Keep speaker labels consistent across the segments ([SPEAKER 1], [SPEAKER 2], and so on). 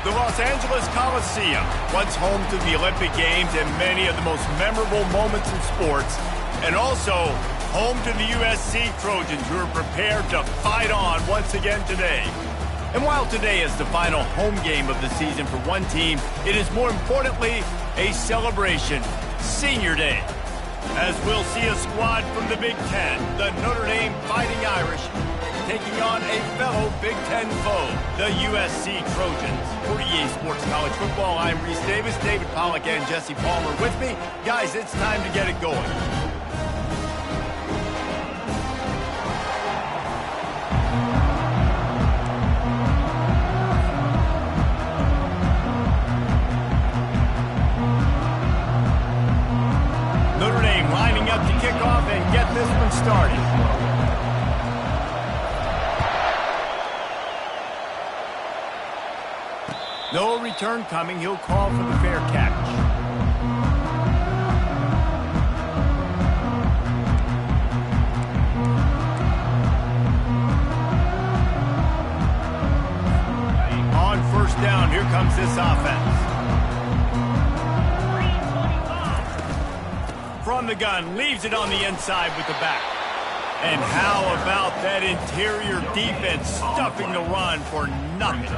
[SPEAKER 1] The Los Angeles Coliseum, once home to the Olympic Games and many of the most memorable moments in sports, and also home to the USC Trojans, who are prepared to fight on once again today. And while today is the final home game of the season for one team, it is more importantly a celebration, Senior Day, as we'll see a squad from the Big Ten, the Notre Dame Fighting Irish, taking on a fellow Big Ten foe, the USC Trojans. For EA Sports College Football, I'm Reese Davis, David Pollack, and Jesse Palmer with me. Guys, it's time to get it going. Notre Dame lining up to kick off and get this one started. No return coming. He'll call for the fair catch. On first down, here comes this offense. From the gun, leaves it on the inside with the back. And how about that interior defense stuffing the run for nothing?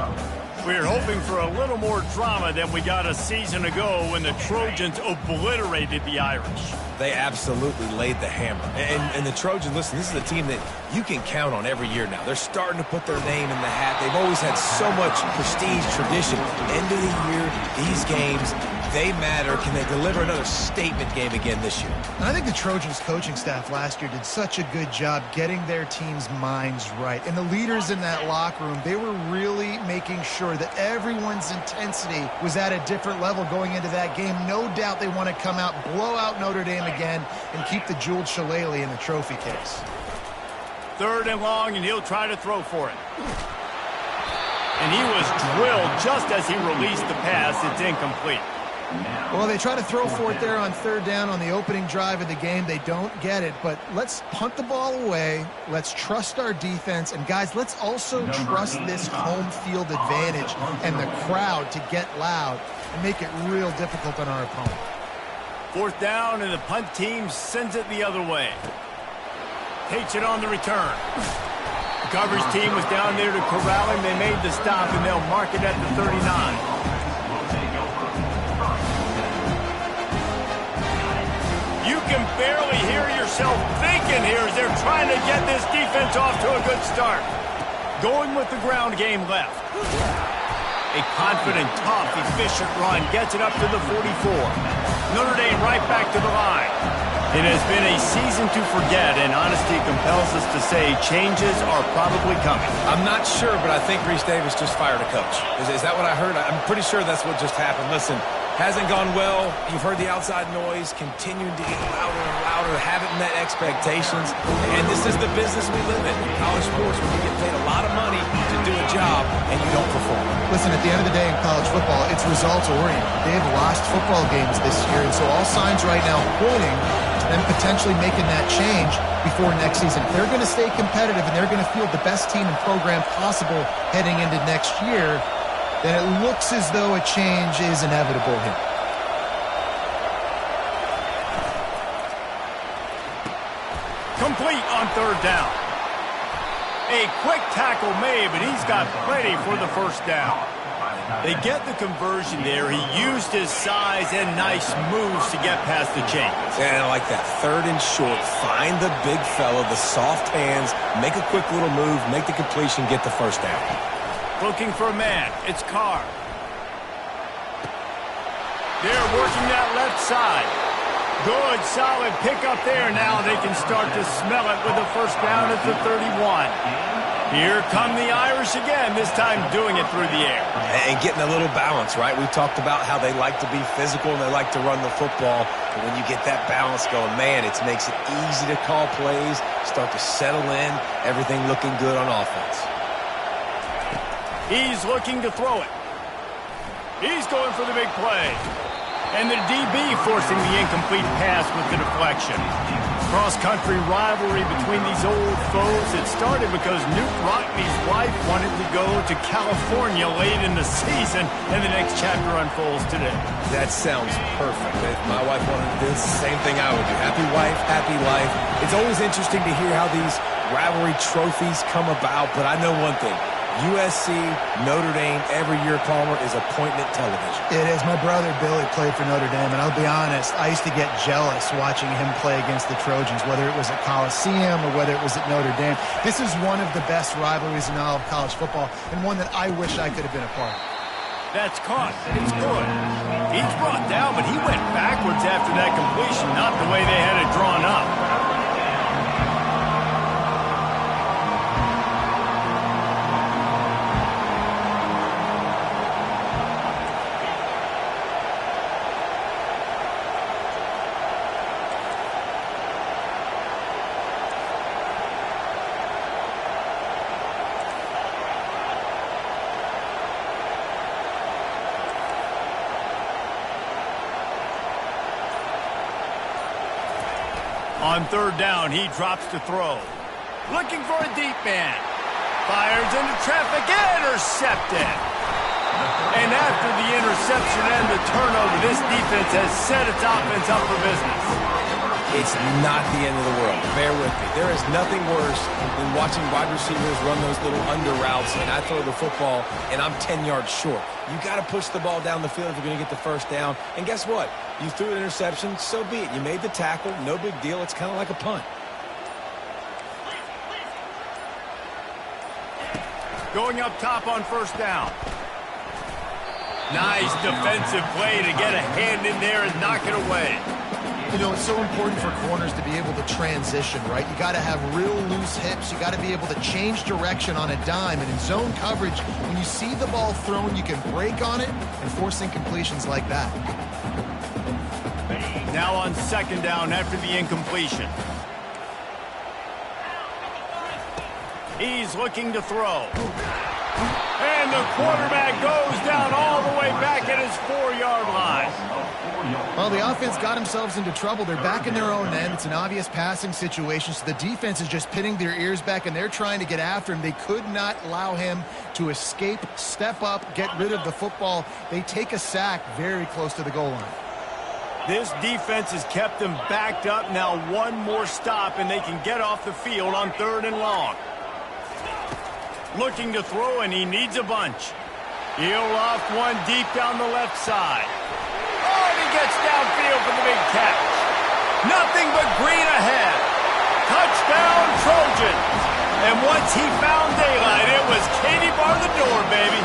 [SPEAKER 1] We're hoping for a little more drama than we got a season ago when the Trojans obliterated the Irish.
[SPEAKER 2] They absolutely laid the hammer. And the Trojans, listen, this is a team that you can count on every year now. They're starting to put their name in the hat. They've always had so much prestige, tradition. End of the year, these games, they matter. Can they deliver another statement game again this year?
[SPEAKER 3] And I think the Trojans coaching staff last year did such a good job getting their team's minds right. And the leaders in that locker room, they were really making sure that everyone's intensity was at a different level going into that game. No doubt they want to come out, blow out Notre Dame again, and keep the jeweled shillelagh in the trophy case.
[SPEAKER 1] Third and long, and he'll try to throw for it. And he was drilled just as he released the pass. It's incomplete.
[SPEAKER 3] Well, they try to throw for it there on third down on the opening drive of the game. They don't get it, but let's punt the ball away. Let's trust our defense. And, guys, let's also trust this home field advantage and the crowd to get loud and make it real difficult on our opponent.
[SPEAKER 1] Fourth down, and the punt team sends it the other way. Takes it on the return. The coverage team was down there to corral him. They made the stop, and they'll mark it at the 39. You can barely hear yourself thinking here as they're trying to get this defense off to a good start. Going with the ground game left. A confident, tough, efficient run gets it up to the 44. Notre Dame right back to the line. It has been a season to forget, and honesty compels us to say changes are probably coming.
[SPEAKER 2] I'm not sure, but I think Reese Davis just fired a coach. Is that what I heard? I'm pretty sure that's what just happened. Listen, hasn't gone well. You've heard the outside noise continuing to get louder and louder. Haven't met expectations. And this is the business we live in. College sports, where you get paid a lot of money to do a job and you don't perform.
[SPEAKER 3] Listen, at the end of the day in college football, it's results-oriented. They have lost football games this year, and so all signs right now pointing to them potentially making that change before next season. They're going to stay competitive, and they're going to field the best team and program possible heading into next year. Then it looks as though a change is inevitable here.
[SPEAKER 1] Complete on third down. A quick tackle made, but he's got plenty for the first down. They get the conversion there. He used his size and nice moves to get past the chains.
[SPEAKER 2] And I like that. Third and short. Find the big fella, the soft hands, make a quick little move, make the completion, get the first down.
[SPEAKER 1] Looking for a man. It's Carr. They're working that left side. Good, solid pickup there. Now they can start to smell it with the first down at the 31. Here come the Irish again, this time doing it through the air.
[SPEAKER 2] And getting a little balance, right? We talked about how they like to be physical and they like to run the football. But when you get that balance going, man, it makes it easy to call plays, start to settle in, everything looking good on offense.
[SPEAKER 1] He's looking to throw it. He's going for the big play. And the DB forcing the incomplete pass with the deflection. Cross-country rivalry between these old foes. It started because Newt Rockney's wife wanted to go to California late in the season, and the next chapter unfolds today.
[SPEAKER 2] That sounds perfect. If my wife wanted this, same thing I would do. Happy wife, happy life. It's always interesting to hear how these rivalry trophies come about, but I know one thing. USC, Notre Dame, every year, Palmer, is appointment television.
[SPEAKER 3] It is. My brother Billy played for Notre Dame, and I'll be honest, I used to get jealous watching him play against the Trojans, whether it was at Coliseum or whether it was at Notre Dame. This is one of the best rivalries in all of college football, and one that I wish I could have been a part of.
[SPEAKER 1] That's caught. It's good. He's brought down, but he went backwards after that completion, not the way they had it drawn up. On third down, he drops to throw. Looking for a deep man. Fires into traffic, intercepted. And after the interception and the turnover, this defense has set its offense up for business.
[SPEAKER 2] It's not the end of the world. Bear with me. There is nothing worse than watching wide receivers run those little under routes, and I throw the football, and I'm 10 yards short. You got to push the ball down the field if you're going to get the first down. And guess what? You threw an interception, so be it. You made the tackle, no big deal. It's kind of like a punt.
[SPEAKER 1] Going up top on first down. Nice defensive play to get a hand in there and knock it away.
[SPEAKER 3] You know, it's so important for corners to be able to transition, right? You got to have real loose hips. You got to be able to change direction on a dime. And in zone coverage, when you see the ball thrown, you can break on it and force incompletions like that.
[SPEAKER 1] Now on second down after the incompletion. He's looking to throw. And the quarterback goes down all the way back at his 4-yard line.
[SPEAKER 3] Well, the offense got themselves into trouble. They're back in their own end. It's an obvious passing situation, so the defense is just pinning their ears back, and they're trying to get after him. They could not allow him to escape, step up, get rid of the football. They take a sack very close to the goal line.
[SPEAKER 1] This defense has kept them backed up. Now one more stop, and they can get off the field on third and long. Looking to throw, and he needs a bunch. He'll loft one deep down the left side. Oh, and he gets downfield for the big catch. Nothing but green ahead. Touchdown, Trojans. And once he found daylight, it was Katie bar the door, baby.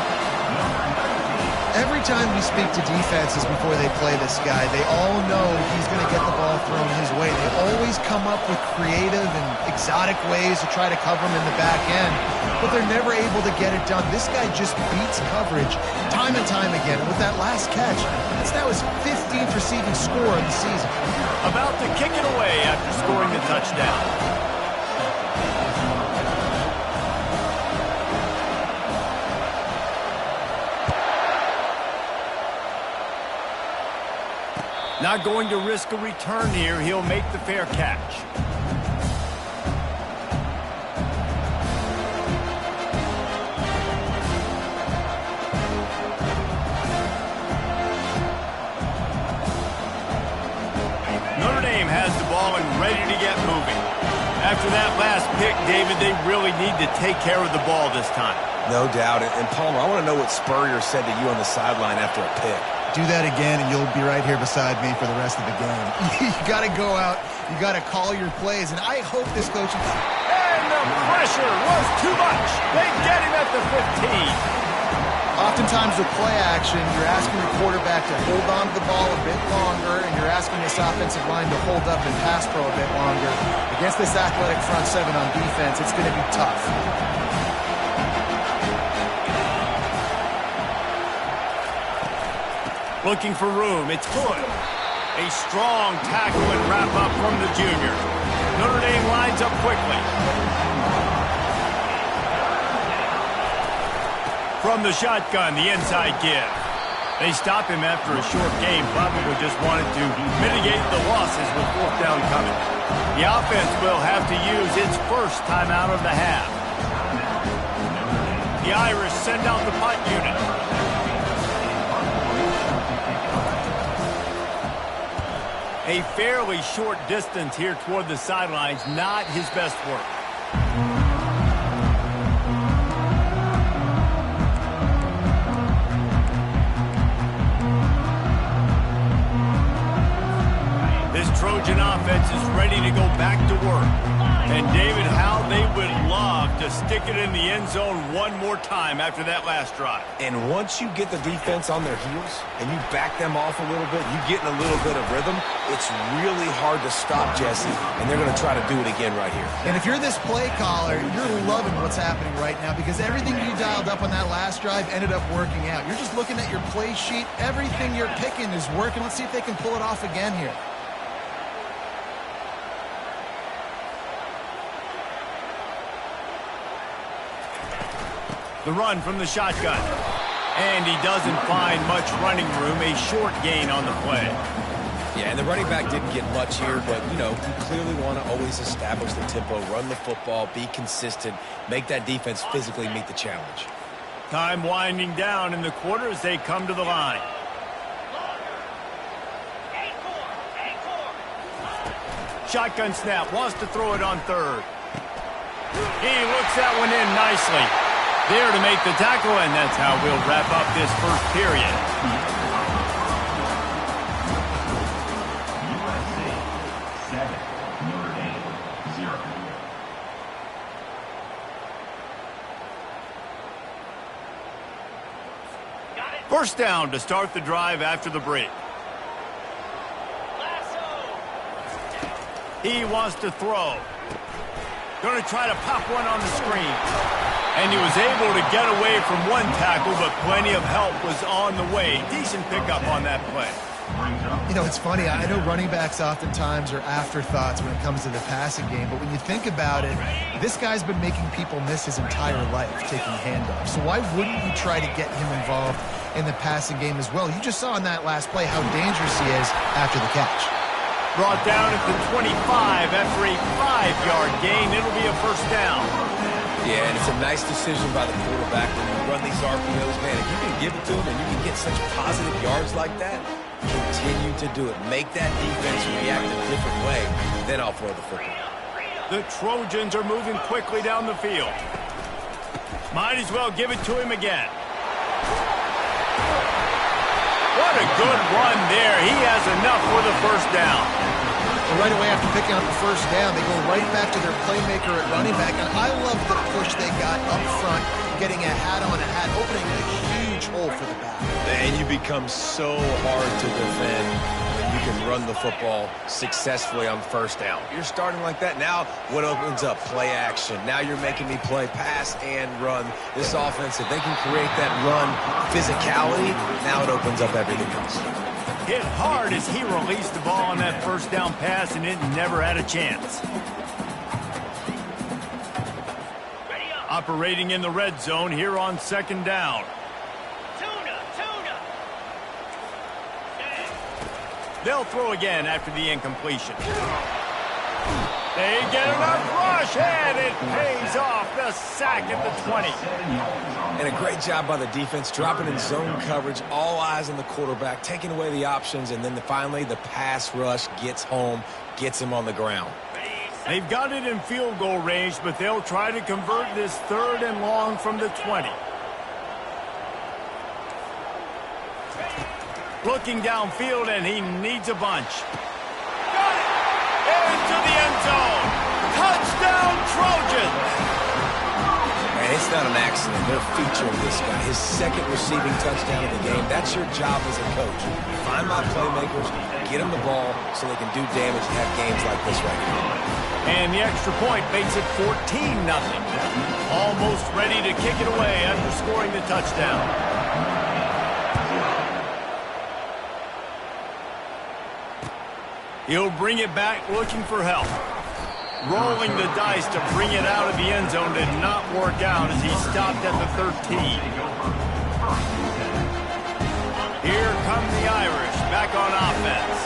[SPEAKER 3] Every time we speak to defenses before they play this guy, they all know he's going to get the ball thrown his way. They always come up with creative and exotic ways to try to cover him in the back end, but they're never able to get it done. This guy just beats coverage time and time again. And with that last catch, that's now his 15th receiving score of the season.
[SPEAKER 1] About to kick it away after scoring the touchdown. Not going to risk a return here. He'll make the fair catch. Notre Dame has the ball and ready to get moving. After that last pick, David, they really need to take care of the ball this time.
[SPEAKER 2] No doubt. And Palmer, I want to know what Spurrier said to you on the sideline after a pick.
[SPEAKER 3] Do that again, and you'll be right here beside me for the rest of the game. You got to go out. You got to call your plays, and I hope this coaching...
[SPEAKER 1] And the pressure was too much. They get him at the 15.
[SPEAKER 3] Oftentimes with play action, you're asking the quarterback to hold on to the ball a bit longer, and you're asking this offensive line to hold up and pass pro a bit longer. Against this athletic front seven on defense, it's going to be tough.
[SPEAKER 1] Looking for room. It's good. A strong tackle and wrap up from the junior. Notre Dame lines up quickly. From the shotgun, the inside give. They stop him after a short game. Probably just wanted to mitigate the losses with fourth down coming. The offense will have to use its first timeout of the half. The Irish send out the punt unit. A fairly short distance here toward the sidelines, not his best work. This Trojan offense is ready to go back to work. And David, how they would love to stick it in the end zone one more time after that last drive.
[SPEAKER 2] And once you get the defense on their heels and you back them off a little bit, you get in a little bit of rhythm, it's really hard to stop, Jesse, and they're going to try to do it again right here.
[SPEAKER 3] And if you're this play caller, you're loving what's happening right now because everything you dialed up on that last drive ended up working out. You're just looking at your play sheet. Everything you're picking is working. Let's see if they can pull it off again here.
[SPEAKER 1] The run from the shotgun. And he doesn't find much running room, a short gain on the play.
[SPEAKER 2] Yeah, and the running back didn't get much here, but, you know, you clearly want to always establish the tempo, run the football, be consistent, make that defense physically meet the challenge.
[SPEAKER 1] Time winding down in the quarter as they come to the line. Shotgun snap, wants to throw it on third. He looks that one in nicely. There to make the tackle, and that's how we'll wrap up this first period. First down to start the drive after the break. He wants to throw. Going to try to pop one on the screen. And he was able to get away from one tackle, but plenty of help was on the way. Decent pickup on that play.
[SPEAKER 3] You know, it's funny. I know running backs oftentimes are afterthoughts when it comes to the passing game, but when you think about it, this guy's been making people miss his entire life taking handoffs. So why wouldn't you try to get him involved in the passing game as well? You just saw in that last play how dangerous he is after the catch.
[SPEAKER 1] Brought down at the 25 after a 5-yard gain. It'll be a first down.
[SPEAKER 2] Yeah, and it's a nice decision by the quarterback when you run these RPOs, man. If you can give it to him and you can get such positive yards like that, continue to do it. Make that defense react a different way, then I'll throw the football.
[SPEAKER 1] The Trojans are moving quickly down the field. Might as well give it to him again. What a good run there. He has enough for the first down.
[SPEAKER 3] Right away after picking up the first down, they go right back to their playmaker at running back. And I love the push they got up front, getting a hat on a hat, opening a huge hole for the back.
[SPEAKER 2] And you become so hard to defend when you can run the football successfully on first down. You're starting like that. Now what opens up? Play action. Now you're making me play pass and run. This offense, if they can create that run physicality, now it opens up everything else.
[SPEAKER 1] Hit hard as he released the ball on that first down pass, and it never had a chance. Operating in the red zone here on second down. They'll throw again after the incompletion. They get enough rush, and it pays off. The sack at the 20.
[SPEAKER 2] And a great job by the defense, dropping in zone coverage, all eyes on the quarterback, taking away the options, and then finally the pass rush gets home, gets him on the ground.
[SPEAKER 1] They've got it in field goal range, but they'll try to convert this third and long from the 20. Looking downfield, and he needs a bunch. Got it! Into the end zone. Touchdown, Trojans!
[SPEAKER 2] And it's not an accident. They're featuring this guy. His second receiving touchdown of the game. That's your job as a coach. Find my playmakers, get them the ball so they can do damage and have games like this right here.
[SPEAKER 1] And the extra point makes it 14-0. Almost ready to kick it away after scoring the touchdown. He'll bring it back looking for help. Rolling the dice to bring it out of the end zone did not work out as he stopped at the 13. Here come the Irish back on offense.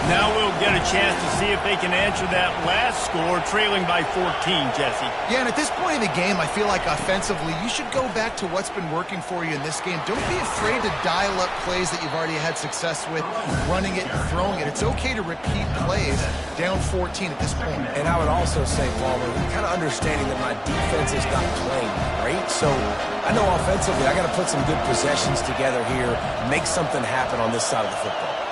[SPEAKER 1] Now we'll get a chance to see if they can answer that last score, trailing by 14, Jesse.
[SPEAKER 3] Yeah, and at this point in the game, I feel like offensively, you should go back to what's been working for you in this game. Don't be afraid to dial up plays that you've already had success with, running it and throwing it. It's okay to repeat plays down 14 at this point.
[SPEAKER 2] And I would also say, Palmer, kind of understanding that my defense is not playing great, so I know offensively I got to put some good possessions together here, make something happen on this side of the football.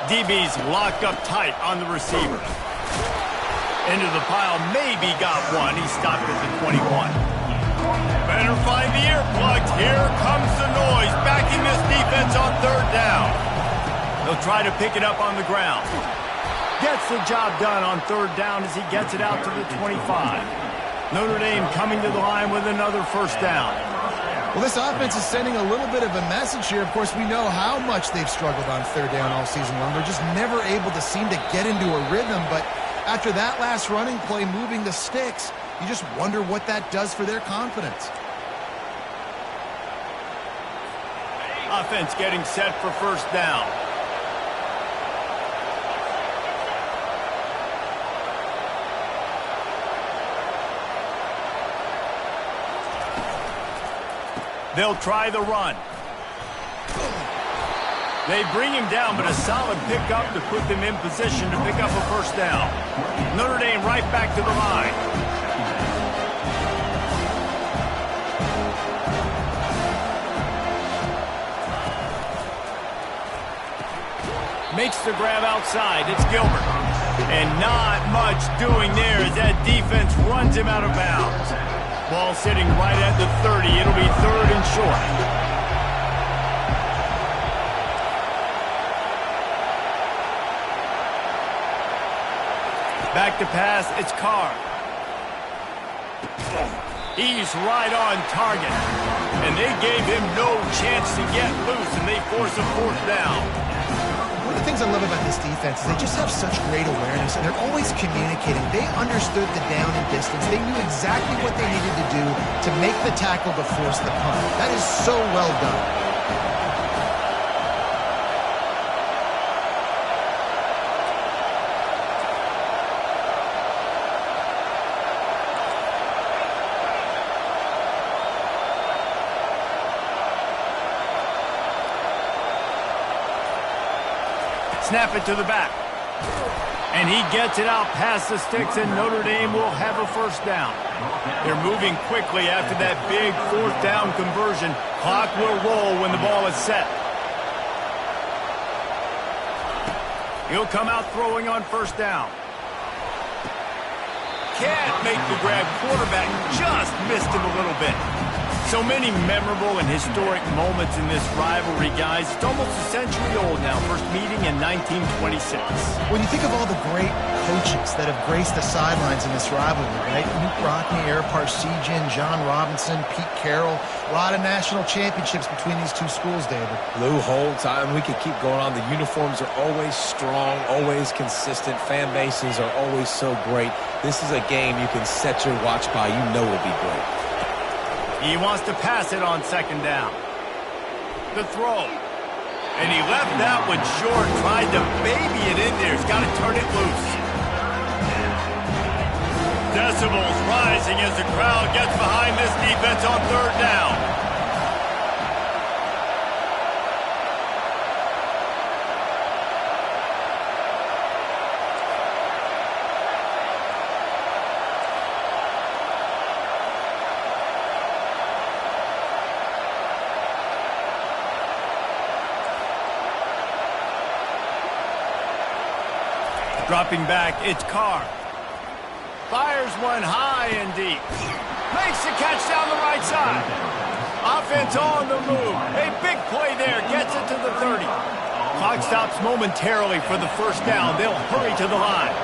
[SPEAKER 1] DB's locked up tight on the receiver. Into the pile, maybe got one. He stopped at the 21. Better find the earplugs. Here comes the noise, backing this defense on third down. They'll try to pick it up on the ground. Gets the job done on third down as he gets it out to the 25. Notre Dame coming to the line with another first down.
[SPEAKER 3] Well, this offense is sending a little bit of a message here. Of course, we know how much they've struggled on third down all season long. They're just never able to seem to get into a rhythm. But after that last running play, moving the sticks, you just wonder what that does for their confidence.
[SPEAKER 1] Offense getting set for first down. They'll try the run. They bring him down, but a solid pickup to put them in position to pick up a first down. Notre Dame right back to the line. Makes the grab outside. It's Gilbert. And not much doing there as that defense runs him out of bounds. Ball sitting right at the 30. It'll be third and short. Back to pass. It's Carr. He's right on target. And they gave him no chance to get loose, and they force a fourth down.
[SPEAKER 3] One of the things I love about this defense is they just have such great awareness, and they're always communicating. They understood the down and distance. They knew exactly what they needed to do to make the tackle to force the punt. That is so well done.
[SPEAKER 1] Snap it to the back. And he gets it out past the sticks, and Notre Dame will have a first down. They're moving quickly after that big fourth down conversion. Clock will roll when the ball is set. He'll come out throwing on first down. Can't make the grab. Quarterback just missed him a little bit. So many memorable and historic moments in this rivalry, guys. It's almost a century old now. First meeting in 1926.
[SPEAKER 3] When you think of all the great coaches that have graced the sidelines in this rivalry, right? Luke Rockne, Air Parseghian, John Robinson, Pete Carroll. A lot of national championships between these two schools, David.
[SPEAKER 2] Lou Holtz, we could keep going on. The uniforms are always strong, always consistent. Fan bases are always so great. This is a game you can set your watch by. You know it'll be great.
[SPEAKER 1] He wants to pass it on second down. The throw. And he left that one short. Tried to baby it in there. He's got to turn it loose. Decibels rising as the crowd gets behind this defense on third down. Dropping back, it's Carr. Fires one high and deep. Makes the catch down the right side. Offense on the move. A big play there. Gets it to the 30. Clock stops momentarily for the first down. They'll hurry to the line.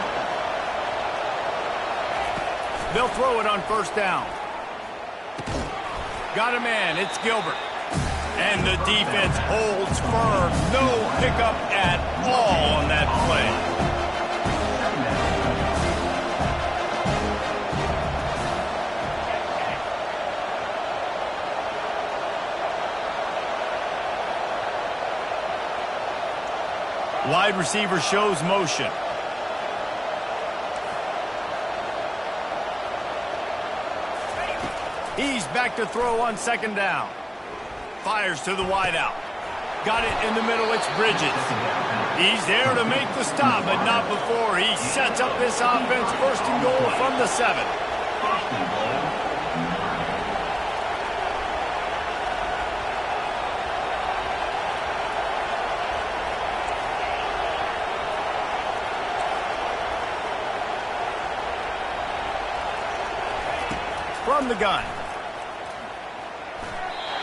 [SPEAKER 1] They'll throw it on first down. Got a man. It's Gilbert. And the defense holds firm. No pickup at all on that play. wide receiver shows motion. He's back to throw on second down. Fires to the wideout. Got it in the middle, it's Bridges. He's there to make the stop, but not before he sets up this offense. First and goal from the 7. From the gun.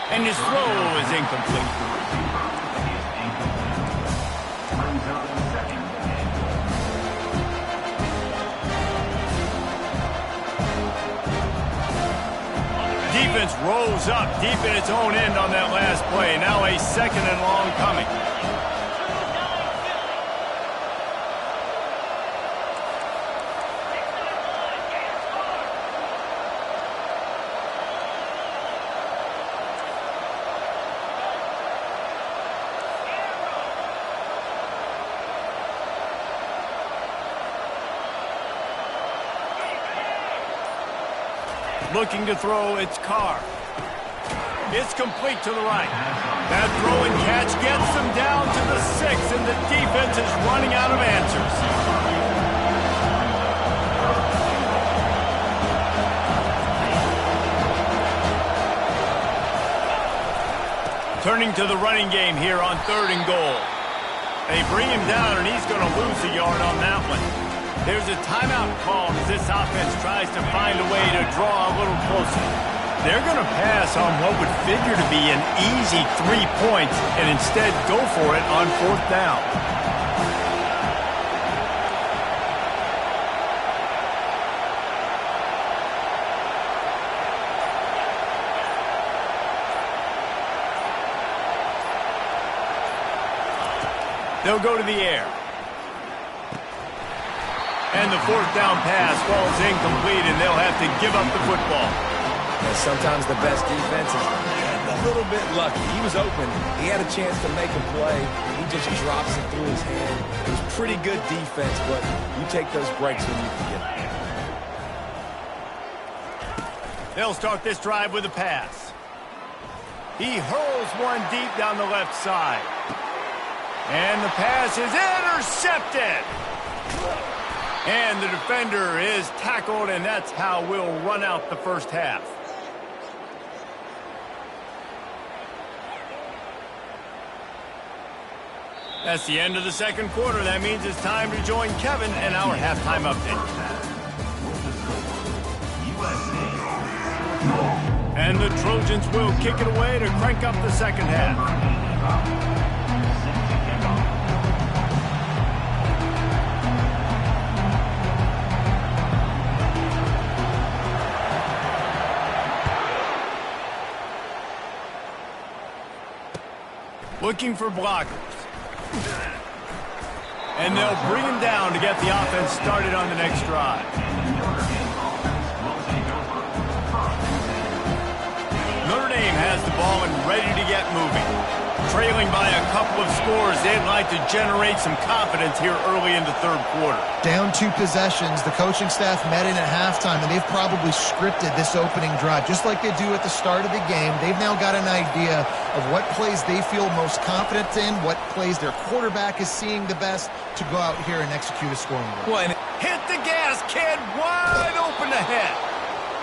[SPEAKER 1] And his throw is incomplete. Defense rolls up deep in its own end on that last play. Now a second and long coming. Looking to throw, it's Carr. It's complete to the right. That throw and catch gets them down to the 6, and the defense is running out of answers. Turning to the running game here on 3rd and goal. They bring him down, and he's going to lose a yard on that one. There's a timeout called as this offense tries to find a way to draw a little closer. They're going to pass on what would figure to be an easy 3 points and instead go for it on 4th down. They'll go to the air. And the 4th down pass falls incomplete, and they'll have to give up the football.
[SPEAKER 2] And sometimes the best defense is a little bit lucky. He was open. He had a chance to make a play. He just drops it through his hand. It was pretty good defense, but you take those breaks when you can get them.
[SPEAKER 1] They'll start this drive with a pass. He hurls one deep down the left side. And the pass is intercepted. And the defender is tackled, and that's how we'll run out the first half. That's the end of the 2nd quarter. That means it's time to join Kevin and our halftime update. And the Trojans will kick it away to crank up the 2nd half. Looking for blockers. And they'll bring him down to get the offense started on the next drive. Notre Dame has the ball and ready to get moving. Trailing by a couple of scores, they'd like to generate some confidence here early in the 3rd quarter.
[SPEAKER 3] Down 2 possessions, the coaching staff met in at halftime, and they've probably scripted this opening drive. Just like they do at the start of the game, they've now got an idea of what plays they feel most confident in, what plays their quarterback is seeing the best to go out here and execute a scoring drive.
[SPEAKER 1] Hit the gas, kid, wide open ahead.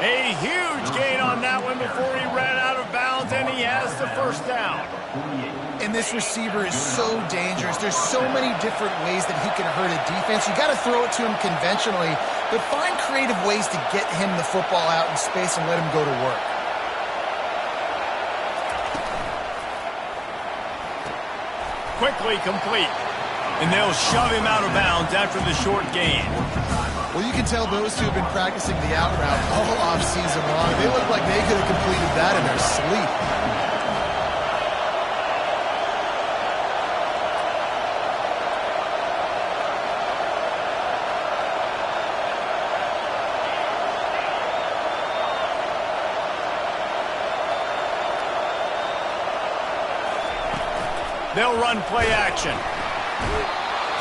[SPEAKER 1] A huge gain on that one before he ran out of bounds, and he has the 1st down.
[SPEAKER 3] And this receiver is so dangerous. There's so many different ways that he can hurt a defense. You got to throw it to him conventionally, but find creative ways to get him the football out in space and let him go to work.
[SPEAKER 1] Quickly complete. And they'll shove him out of bounds after the short gain.
[SPEAKER 3] Well, you can tell those two have been practicing the out route all off-season long. They look like they could have completed that in their sleep.
[SPEAKER 1] They'll run play action.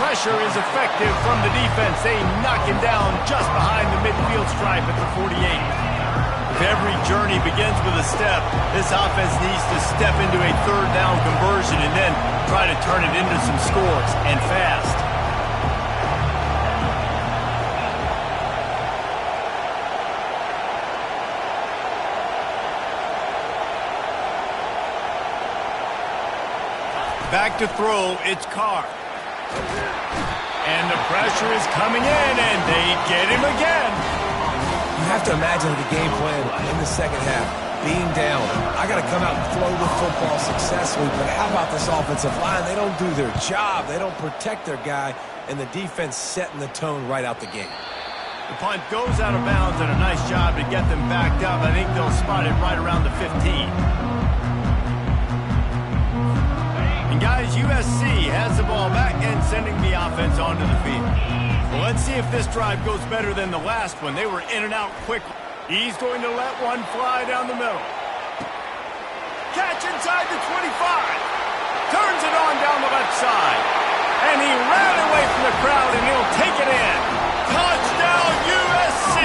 [SPEAKER 1] Pressure is effective from the defense. They knock him down just behind the midfield stripe at the 48. If every journey begins with a step, this offense needs to step into a third down conversion and then try to turn it into some scores, and fast. Back to throw, it's Carr. And the pressure is coming in, and they get him again.
[SPEAKER 2] You have to imagine the game plan in the second half. Being down, I got to come out and throw the football successfully, but how about this offensive line? They don't do their job. They don't protect their guy, and the defense setting the tone right out the gate.
[SPEAKER 1] The punt goes out of bounds, and a nice job to get them backed up. I think they'll spot it right around the 15. And guys, USC has the ball back and sending the offense onto the field. Well, let's see if this drive goes better than the last one. They were in and out quickly. He's going to let one fly down the middle. Catch inside the 25. Turns it on down the left side. And he ran away from the crowd, and he'll take it in. Touchdown, USC!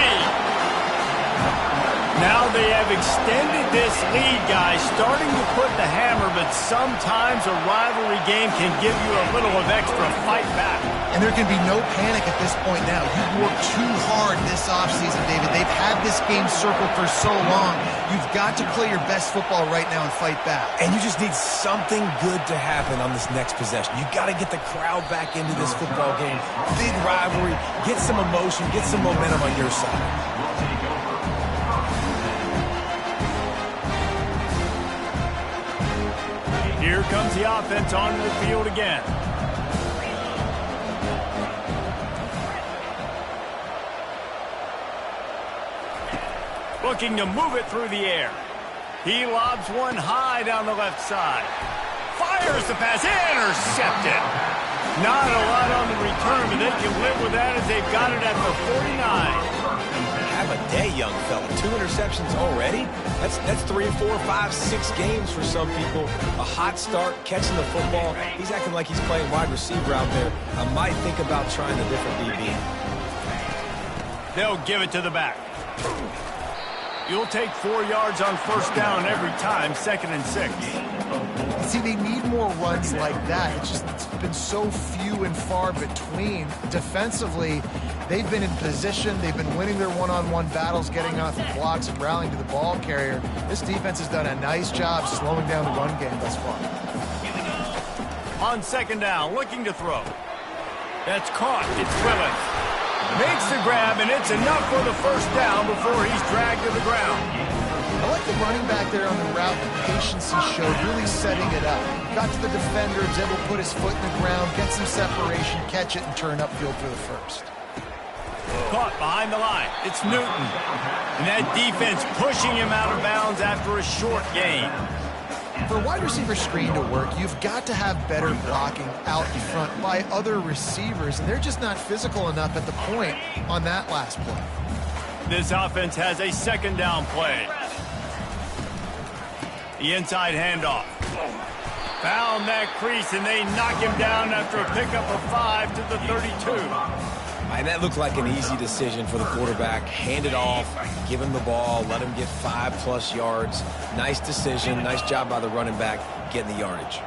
[SPEAKER 1] Now they have extended this lead, guys, starting to put the hammer, but sometimes a rivalry game can give you a little of extra fight back.
[SPEAKER 3] And there can be no panic at this point now. You've worked too hard this offseason, David. They've had this game circled for so long. You've got to play your best football right now and fight back.
[SPEAKER 2] And you just need something good to happen on this next possession. You got to get the crowd back into this football game. Big rivalry. Get some emotion. Get some momentum on your side.
[SPEAKER 1] Here comes the offense onto the field again. Looking to move it through the air. He lobs one high down the left side. Fires the pass, intercepted. Not a lot on the return, but they can live with that as they've got it at the 49.
[SPEAKER 2] Have a day, young fella. 2 interceptions already? That's 3, 4, 5, 6 games for some people. A hot start, catching the football. He's acting like he's playing wide receiver out there. I might think about trying a different DB.
[SPEAKER 1] They'll give it to the back. You'll take 4 yards on first down every time, 2nd and 6.
[SPEAKER 3] See, they need more runs like that. It's been so few and far between. Defensively, they've been in position. They've been winning their one-on-one battles, getting off the blocks and rallying to the ball carrier. This defense has done a nice job slowing down the run game thus far.
[SPEAKER 1] On 2nd down, looking to throw. That's caught. It's Willis. Makes the grab, and it's enough for the first down before he's dragged to the ground.
[SPEAKER 3] I like the running back there on the route, the patience he showed, really setting it up. Got to the defender, was able to put his foot in the ground, get some separation, catch it, and turn upfield for the first.
[SPEAKER 1] Caught behind the line. It's Newton. And that defense pushing him out of bounds after a short gain.
[SPEAKER 3] For a wide receiver screen to work, you've got to have better blocking out in front by other receivers, and they're just not physical enough at the point on that last play.
[SPEAKER 1] This offense has a 2nd down play. The inside handoff. Found that crease, and they knock him down after a pickup of 5 to the 32.
[SPEAKER 2] And that looked like an easy decision for the quarterback. Hand it off, give him the ball, let him get 5+ yards. Nice decision, nice job by the running back getting the yardage.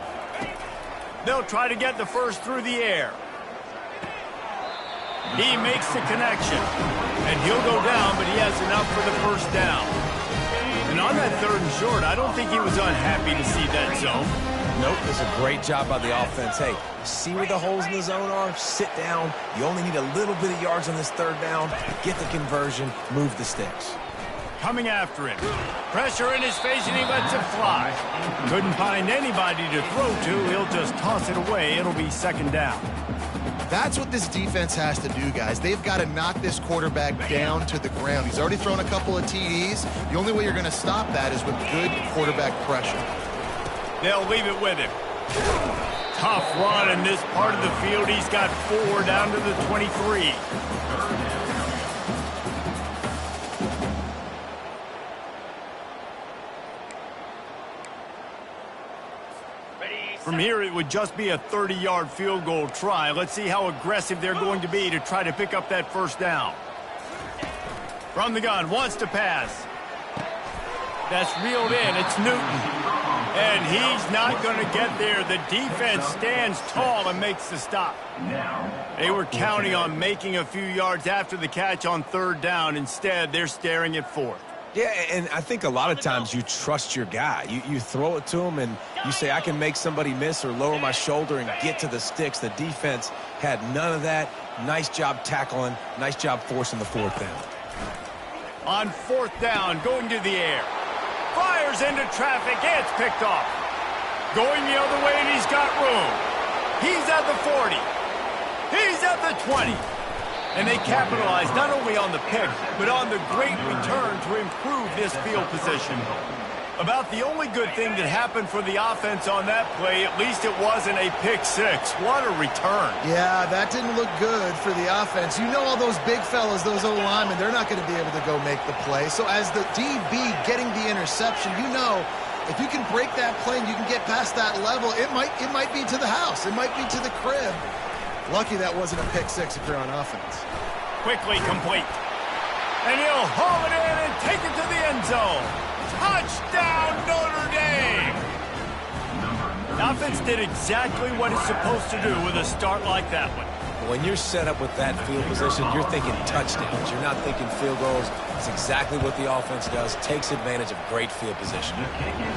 [SPEAKER 1] They'll try to get the first through the air. He makes the connection, and he'll go down, but he has enough for the first down. And on that 3rd and short, I don't think he was unhappy to see that zone.
[SPEAKER 2] Nope, it's a great job by the offense. Hey, see where the holes in the zone are? Sit down. You only need a little bit of yards on this 3rd down. Get the conversion, move the sticks.
[SPEAKER 1] Coming after him. Pressure in his face, and he lets it fly. Couldn't find anybody to throw to. He'll just toss it away. It'll be 2nd down.
[SPEAKER 3] That's what this defense has to do, guys. They've got to knock this quarterback down to the ground. He's already thrown a couple of TDs. The only way you're going to stop that is with good quarterback pressure.
[SPEAKER 1] They'll leave it with him. Tough run in this part of the field. He's got 4 down to the 23. From here, it would just be a 30-yard field goal try. Let's see how aggressive they're going to be to try to pick up that first down. From the gun, wants to pass. That's reeled in. It's Newton. And he's not going to get there. The defense stands tall and makes the stop. They were counting on making a few yards after the catch on third down. Instead, they're staring at fourth.
[SPEAKER 2] Yeah, and I think a lot of times you trust your guy. You throw it to him and you say, I can make somebody miss or lower my shoulder and get to the sticks. The defense had none of that. Nice job tackling. Nice job forcing the fourth down.
[SPEAKER 1] On fourth down, going to the air. Fires into traffic. It's picked off. Going the other way, and he's got room. He's at the 40. He's at the 20. And they capitalize not only on the pick, but on the great return to improve this field position. About the only good thing that happened for the offense on that play, at least it wasn't a pick six. What a return.
[SPEAKER 3] Yeah, that didn't look good for the offense. You know all those big fellas, those O-linemen, they're not going to be able to go make the play. So as the DB getting the interception, you know if you can break that play and you can get past that level, it might be to the house. It might be to the crib. Lucky that wasn't a pick six if you're on offense.
[SPEAKER 1] Quickly complete. And he'll haul it in and take it to the end zone. Touchdown, Notre Dame! The offense did exactly what it's supposed to do with a start like that one.
[SPEAKER 2] When you're set up with that field position, you're thinking touchdowns. You're not thinking field goals. It's exactly what the offense does. Takes advantage of great field position.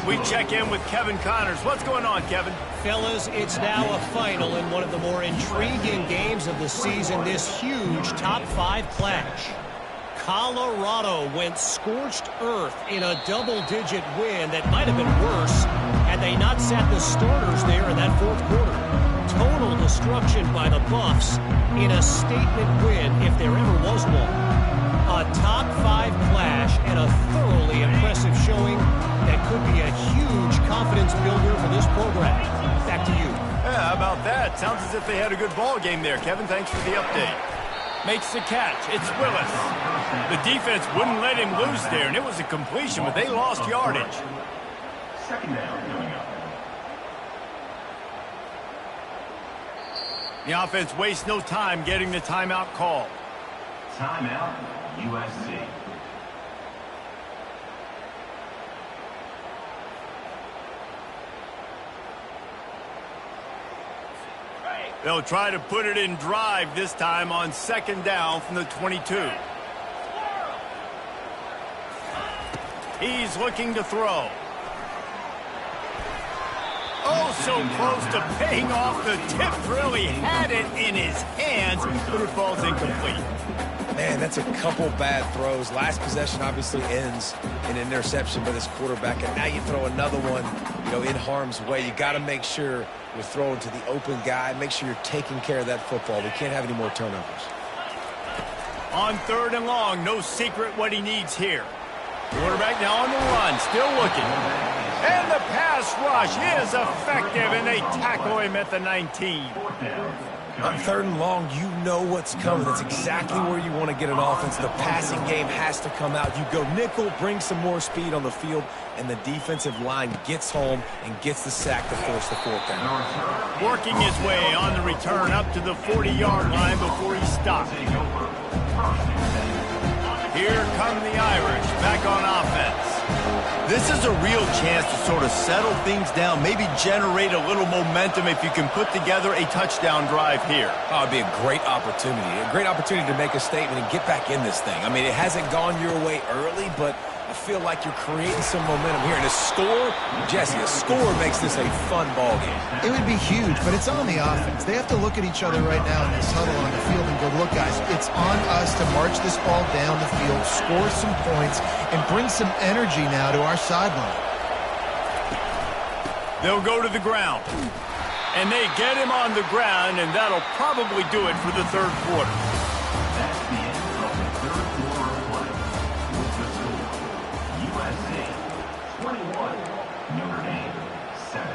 [SPEAKER 1] We check in with Kevin Connors. What's going on, Kevin?
[SPEAKER 4] Fellas, it's now a final in one of the more intriguing games of the season, this huge top-5 clash. Colorado went scorched earth in a double-digit win that might have been worse had they not sat the starters there in that fourth quarter. Total destruction by the Buffs in a statement win if there ever was one. A top-5 clash and a thoroughly impressive showing that could be a huge confidence builder for this program. Back to you.
[SPEAKER 1] Yeah, how about that? Sounds as if they had a good ball game there, Kevin. Thanks for the update. Makes the catch. It's Willis. The defense wouldn't let him loose there, and it was a completion, but they lost yardage.
[SPEAKER 5] Second down coming up.
[SPEAKER 1] The offense wastes no time getting the timeout call.
[SPEAKER 5] Timeout, USC.
[SPEAKER 1] They'll try to put it in drive this time on second down from the 22. He's looking to throw. Oh, so close to paying off. The tip really had it in his hands, but it falls incomplete.
[SPEAKER 2] Man, that's a couple bad throws. Last possession obviously ends in an interception by this quarterback, and now you throw another one, in harm's way. You got to make sure you're throwing to the open guy. Make sure you're taking care of that football. We can't have any more turnovers.
[SPEAKER 1] On third and long, no secret what he needs here. Quarterback now on the run, still looking. And the pass rush is effective, and they tackle him at the 19.
[SPEAKER 2] On third and long, you know what's coming. That's exactly where you want to get an offense. The passing game has to come out. You go nickel, bring some more speed on the field, and the defensive line gets home and gets the sack to force the fourth down.
[SPEAKER 1] Working his way on the return up to the 40-yard line before he stopped. Here come the Irish back on offense. This is a real chance to sort of settle things down, maybe generate a little momentum if you can put together a touchdown drive here.
[SPEAKER 2] Oh, it'd be a great opportunity to make a statement and get back in this thing. I mean, it hasn't gone your way early, but I feel like you're creating some momentum here. And a score, Jesse, a score makes this a fun ball game.
[SPEAKER 3] It would be huge, but it's on the offense. They have to look at each other right now in this huddle on the field and go, look, guys, it's on us to march this ball down the field, score some points, and bring some energy now to our sideline.
[SPEAKER 1] They'll go to the ground. And they get him on the ground, and that'll probably do it for the third quarter.
[SPEAKER 5] That's the end of the third quarter of play. With the score, USC 21, Notre Dame 7.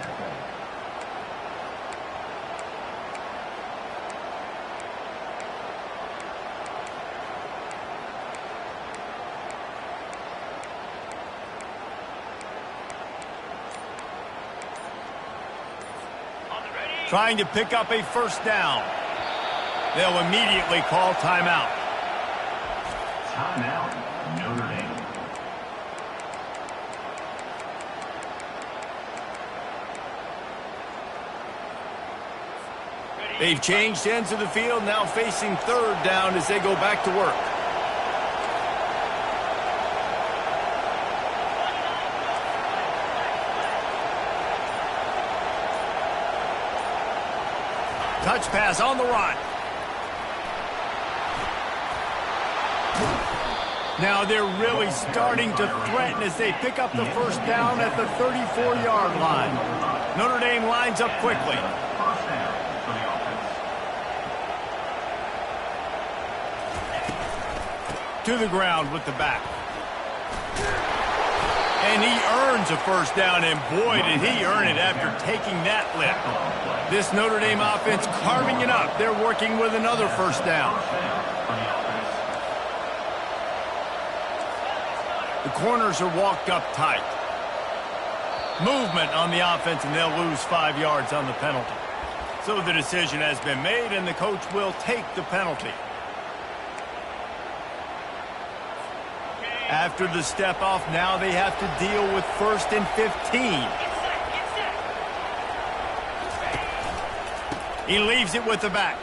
[SPEAKER 1] Trying to pick up a first down. They'll immediately call timeout.
[SPEAKER 5] Timeout, Notre Dame.
[SPEAKER 1] They've changed ends of the field, now facing third down as they go back to work. Touch pass on the run. Now they're really starting to threaten as they pick up the first down at the 34-yard line. Notre Dame lines up quickly.
[SPEAKER 5] First down for the offense.
[SPEAKER 1] To the ground with the back. And he earns a first down, and boy, did he earn it after taking that lift. This Notre Dame offense carving it up. They're working with another first down. The corners are walked up tight. Movement on the offense, and they'll lose 5 yards on the penalty. So the decision has been made, and the coach will take the penalty. After the step off, now they have to deal with 1st and 15. He leaves it with the back.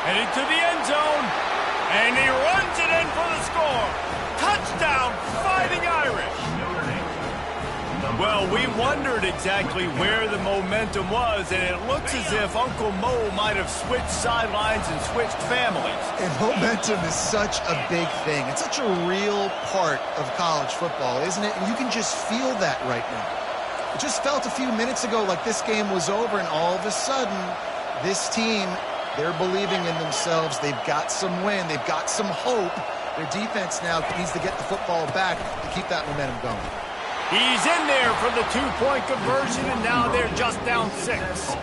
[SPEAKER 1] Headed to the end zone. And he runs it in for the score. Touchdown, Fighting Irish. Well, we wondered exactly where the momentum was, and it looks as if Uncle Mo might have switched sidelines and switched families.
[SPEAKER 3] And momentum is such a big thing. It's such a real part of college football, isn't it? And you can just feel that right now. It just felt a few minutes ago like this game was over, and all of a sudden, this team, they're believing in themselves. They've got some wind. They've got some hope. Their defense now needs to get the football back to keep that momentum going.
[SPEAKER 1] He's in there for the two-point conversion, and now they're just down 6.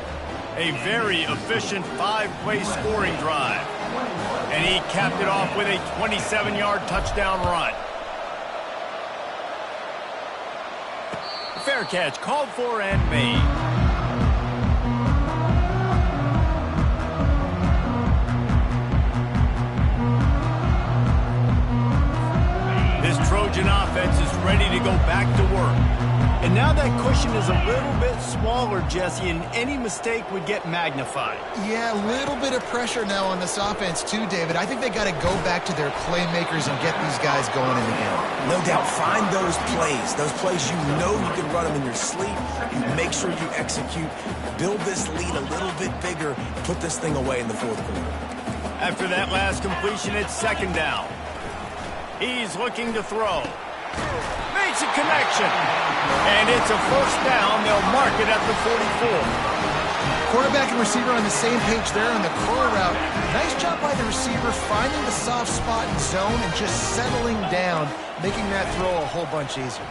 [SPEAKER 1] A very efficient 5-play scoring drive. And he capped it off with a 27-yard touchdown run. Fair catch called for and made. Trojan offense is ready to go back to work. And now that cushion is a little bit smaller, Jesse, and any mistake would get magnified.
[SPEAKER 3] Yeah, a little bit of pressure now on this offense too, David. I think they got to go back to their playmakers and get these guys going in the game.
[SPEAKER 2] No doubt, find those plays you know you can run them in your sleep. You make sure you execute, build this lead a little bit bigger, put this thing away in the fourth quarter.
[SPEAKER 1] After that last completion, it's 2nd down. He's looking to throw. Makes a connection. And it's a first down. They'll mark it at the 44.
[SPEAKER 3] Quarterback and receiver on the same page there on the curl route. Nice job by the receiver finding the soft spot in zone and just settling down, making that throw a whole bunch easier.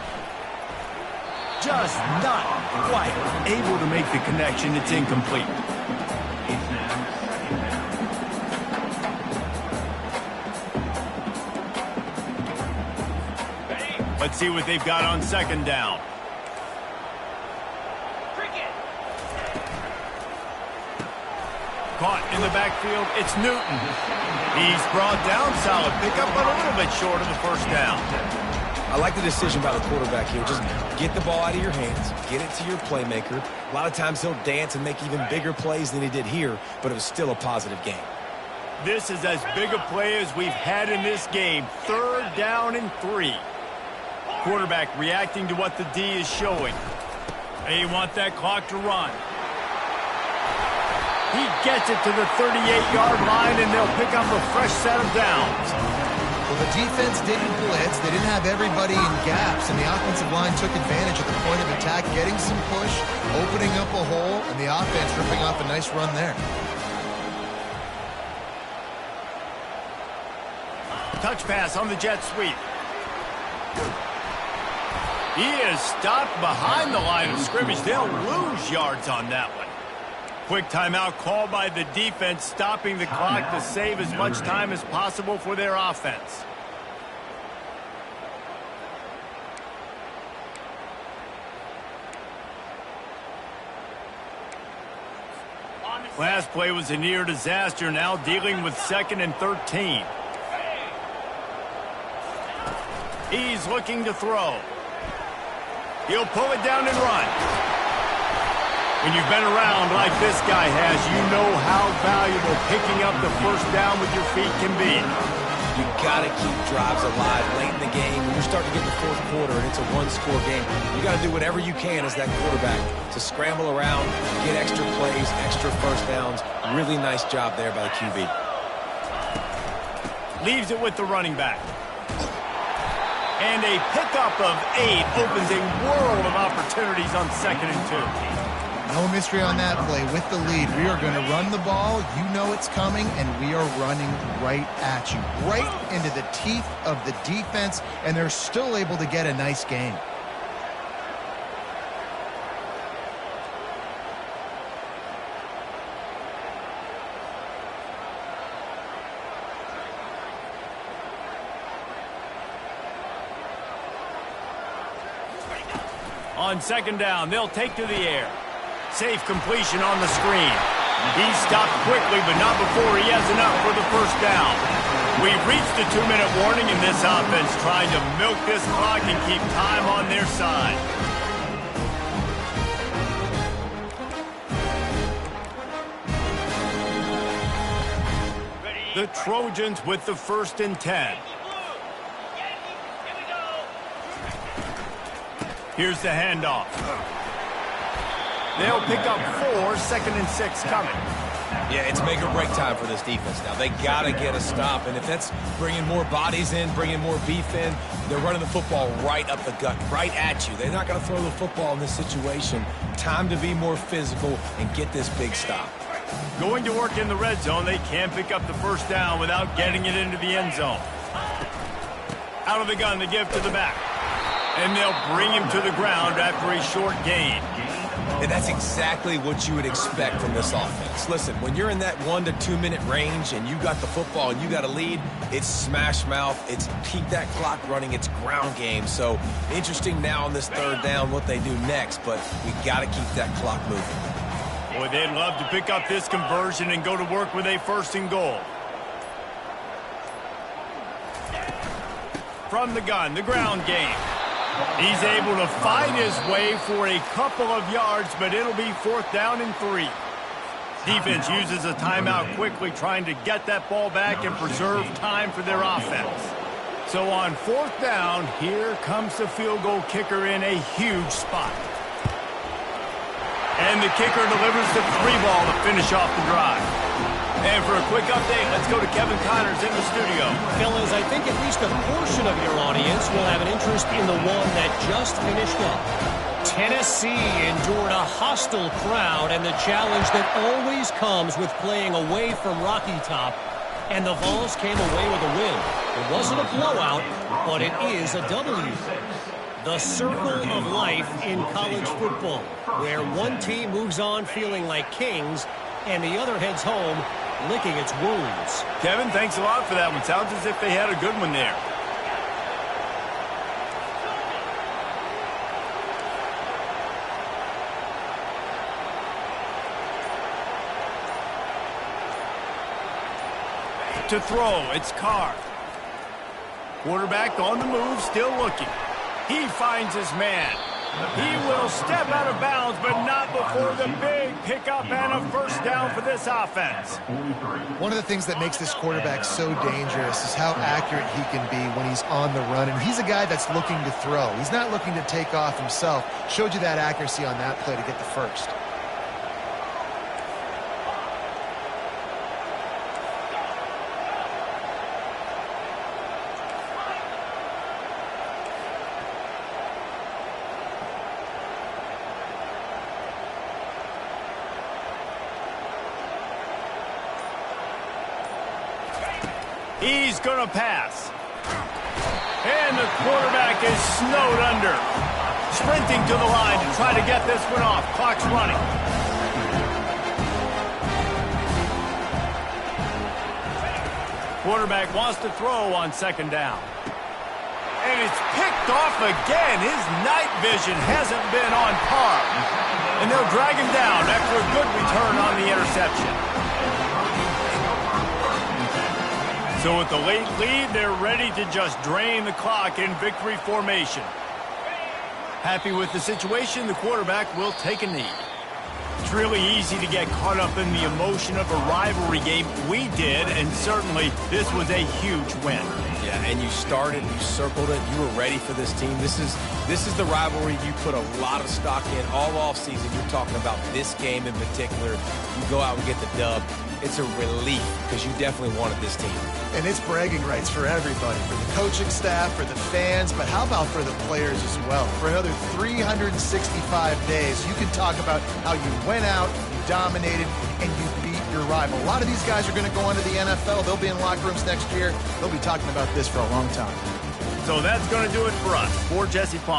[SPEAKER 1] Just not quite able to make the connection. It's incomplete. Let's see what they've got on 2nd down. Caught in the backfield, it's Newton. He's brought down, solid pickup, but a little bit short of the first down.
[SPEAKER 2] I like the decision by the quarterback here. Just get the ball out of your hands, get it to your playmaker. A lot of times he'll dance and make even bigger plays than he did here, but it was still a positive game.
[SPEAKER 1] This is as big a play as we've had in this game. 3rd down and 3. Quarterback reacting to what the D is showing. They want that clock to run. He gets it to the 38-yard line, and they'll pick up a fresh set of downs.
[SPEAKER 3] Well, the defense didn't blitz. They didn't have everybody in gaps, and the offensive line took advantage at the point of attack, getting some push, opening up a hole, and the offense ripping off a nice run there.
[SPEAKER 1] Touch pass on the jet sweep. He is stopped behind the line of scrimmage. They'll lose yards on that one. Quick timeout called by the defense, stopping the clock to save as much time as possible for their offense. Last play was a near disaster, now dealing with 2nd and 13. He's looking to throw. He'll pull it down and run. When you've been around like this guy has, you know how valuable picking up the first down with your feet can be.
[SPEAKER 2] You got to keep drives alive late in the game. When you're starting to get the fourth quarter and it's a one-score game, you got to do whatever you can as that quarterback to scramble around, get extra plays, extra first downs. Really nice job there by the QB.
[SPEAKER 1] Leaves it with the running back. And a pickup of 8 opens a world of opportunities on 2nd and 2.
[SPEAKER 3] No mystery on that play. With the lead, we are going to run the ball. You know it's coming, and we are running right at you, right into the teeth of the defense, and they're still able to get a nice game.
[SPEAKER 1] On 2nd down, they'll take to the air. Safe completion on the screen. He stopped quickly, but not before he has enough for the first down. We've reached the 2-minute warning in this offense, trying to milk this clock and keep time on their side. The Trojans with the 1st and 10. Here's the handoff. They'll pick up 4, 2nd and 6 coming.
[SPEAKER 2] Yeah, it's make or break time for this defense now. They got to get a stop, and if that's bringing more bodies in, bringing more beef in, they're running the football right up the gut, right at you. They're not going to throw the football in this situation. Time to be more physical and get this big stop.
[SPEAKER 1] Going to work in the red zone, they can pick up the first down without getting it into the end zone. Out of the gun, the give to the back. And they'll bring him to the ground after a short gain.
[SPEAKER 2] And that's exactly what you would expect from this offense. Listen, when you're in that 1 to 2 minute range and you got the football and you got a lead, it's smash mouth, it's keep that clock running, it's ground game. So interesting now on this 3rd down what they do next, but we got to keep that clock moving.
[SPEAKER 1] Boy, they'd love to pick up this conversion and go to work with a 1st and goal. From the gun, the ground game. He's able to find his way for a couple of yards, but it'll be 4th down and 3. Defense uses a timeout quickly, trying to get that ball back and preserve time for their offense. So on 4th down, here comes the field goal kicker in a huge spot. And the kicker delivers the 3 ball to finish off the drive. And for a quick update, let's go to Kevin Connors in the studio.
[SPEAKER 4] Fellas, I think at least a portion of your audience will have an interest in the one that just finished up. Tennessee endured a hostile crowd and the challenge that always comes with playing away from Rocky Top. And the Vols came away with a win. It wasn't a blowout, but it is a W. The circle of life in college football, where one team moves on feeling like kings and the other heads home licking its wounds.
[SPEAKER 1] Kevin, thanks a lot for that one. Sounds as if they had a good one there. To throw, it's Carr. Quarterback on the move, still looking. He finds his man. He will step out of bounds, but not before the big pickup and a first down for this offense.
[SPEAKER 3] One of the things that makes this quarterback so dangerous is how accurate he can be when he's on the run. And he's a guy that's looking to throw. He's not looking to take off himself. Showed you that accuracy on that play to get the first.
[SPEAKER 1] He's going to pass. And the quarterback is snowed under. Sprinting to the line to try to get this one off. Clock's running. Quarterback wants to throw on 2nd down. And it's picked off again. His night vision hasn't been on par. And they'll drag him down after a good return on the interception. So with the late lead, they're ready to just drain the clock in victory formation. Happy with the situation, the quarterback will take a knee. It's really easy to get caught up in the emotion of a rivalry game. We did, and certainly this was a huge win.
[SPEAKER 2] Yeah, and you started, you circled it, you were ready for this team. This is the rivalry you put a lot of stock in all offseason. You're talking about this game in particular. You go out and get the dub. It's a relief because you definitely wanted this team.
[SPEAKER 3] And it's bragging rights for everybody, for the coaching staff, for the fans, but how about for the players as well? For another 365 days, you can talk about how you went out, you dominated, and you beat your rival. A lot of these guys are going to go on to the NFL. They'll be in locker rooms next year. They'll be talking about this for a long time.
[SPEAKER 1] So that's going to do it for us. For Jesse Palmer.